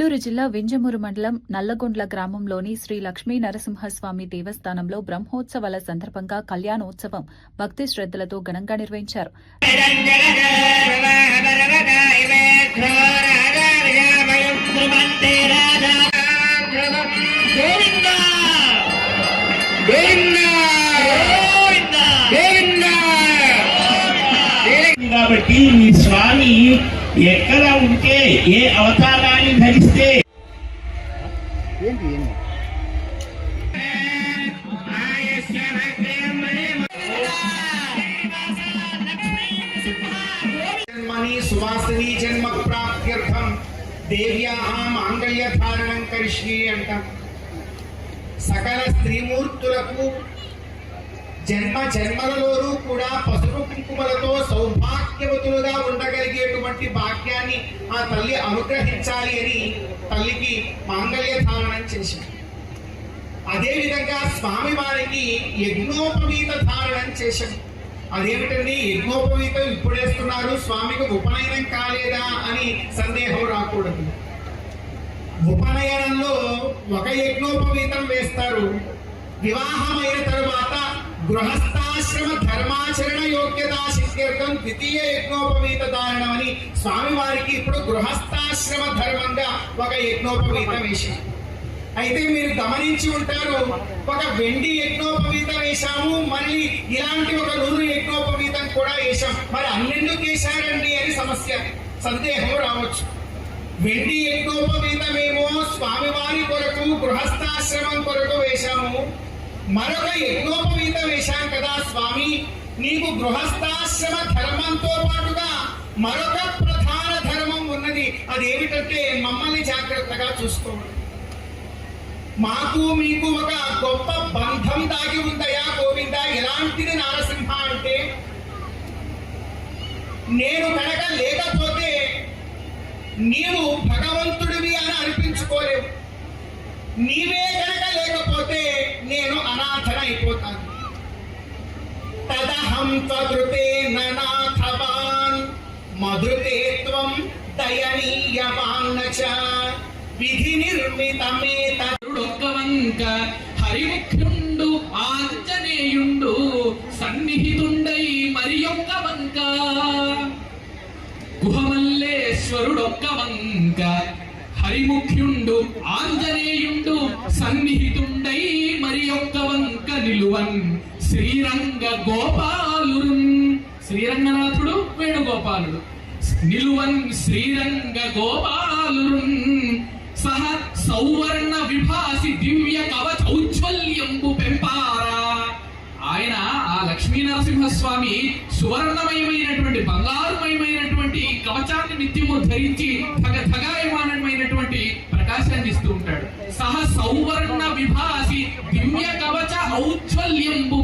నెల్లూరు జిల్లా వింజమూరు మండలం నల్లగొండ్ల గ్రామంలోని శ్రీ లక్ష్మీ నరసింహస్వామి దేవస్థానంలో బ్రహ్మోత్సవాల సందర్భంగా కళ్యాణోత్సవం భక్తి శ్రద్దలతో ఘనంగా నిర్వహించారు. కాబట్టి మీ స్వామి ఎక్కడ ఉంటే ఏ అవతారాన్ని ధరిస్తే సువాసిని జన్మ ప్రాప్త్యర్థం దేవ్యాః మాంగళ్య ధారణం కరిష్యే అంటాం. సకల స్త్రీమూర్తులకు జన్మ జన్మలలోనూ కూడా పసుపు కుంకుమలతో సౌభాగ్యవతులుగా ఉండగలిగేటువంటి భాగ్యాన్ని ఆ తల్లి అనుగ్రహించాలి అని తల్లికి మాంగళ్య ధారణం చేశారు. అదేవిధంగా స్వామి వారికి యజ్ఞోపవీత ధారణం చేశారు. అదేమిటండి యజ్ఞోపవీతం ఇప్పుడేస్తున్నారు, స్వామికి ఉపనయనం కాలేదా అని సందేహం రాకూడదు. ఉపనయనంలో ఒక యజ్ఞోపవీతం వేస్తారు. వివాహమైన తరువాత గృహస్థాశ్రమ ధర్మాచరణ యోగ్యతా సిద్ధ్యర్థం ద్వితీయ యజ్ఞోపవీత ధారణం అని స్వామివారికి ఇప్పుడు గృహస్థాశ్రమ ధర్మంగా ఒక యజ్ఞోపవీతం వేశారు. అయితే మీరు గమనించి ఉంటారు, ఒక వెండి యజ్ఞోపవీతం వేశాము, మళ్ళీ ఇలాంటి ఒక నూనె యజ్ఞోపవీతం కూడా వేశాం. మరి అన్నెందుకు వేశారండి అని సందేహం రావచ్చు. వెండి యజ్ఞోపవీతమేమో స్వామివారి కొరకు గృహస్థాశ్రమం కొరకు వేశాము, మరొక యజ్ఞోపవీతం వేశాం కదా స్వామి, నీకు గృహస్థాశ్రమ ధర్మంతో పాటుగా మరొక ప్రధాన ధర్మం ఉన్నది, అదేమిటంటే మమ్మల్ని జాగ్రత్తగా చూసుకోవడం. మాకు మీకు ఒక గొప్ప బంధం దాగి ఉందయా గోవింద. ఎలాంటిది నారసింహ అంటే, నేను కనుక లేకపోతే నీవు భగవంతుడివి అని అనిపించుకోలేవు, నీవే కనుక లేకపోతే నేను అనాథన అయిపోతాను. తదహం త్వదృతే నాథవాన్ మధుతే త్వం దయనీయవాన్ చ విధి నిర్మితమే తరుడొక్కవంక హరిముఖ్యుండు ఆంజనేయుండు సన్నిహితుండై మరియొక్క వంక గుహమల్లేశ్వరుడొక్క వంక హరిముఖ్యుండు ఆంజనేయుండు సన్నిహితుండై మరియొక్క వంక నిలువన్ శ్రీరంగ గోపాలురు. శ్రీరంగనాథుడు వేణుగోపాలుడు. నిలువన్ శ్రీరంగ గోపాలురు సహ సౌవర్ణ విభాసి దివ్య కవచౌజ్వల్యంబు పెంపారా. ఆయన ఆ లక్ష్మీ నరసింహస్వామి సువర్ణమయమైనటువంటి బంగారుమయమైనటువంటి కవచాన్ని నిత్యము ధరించి ధగధగాయమానమైనటువంటి ప్రకాశాన్ని ఇస్తూ ఉంటాడు. సహ సౌవర్ణ విభాసి దివ్య కవచ ఔజ్వల్యంబు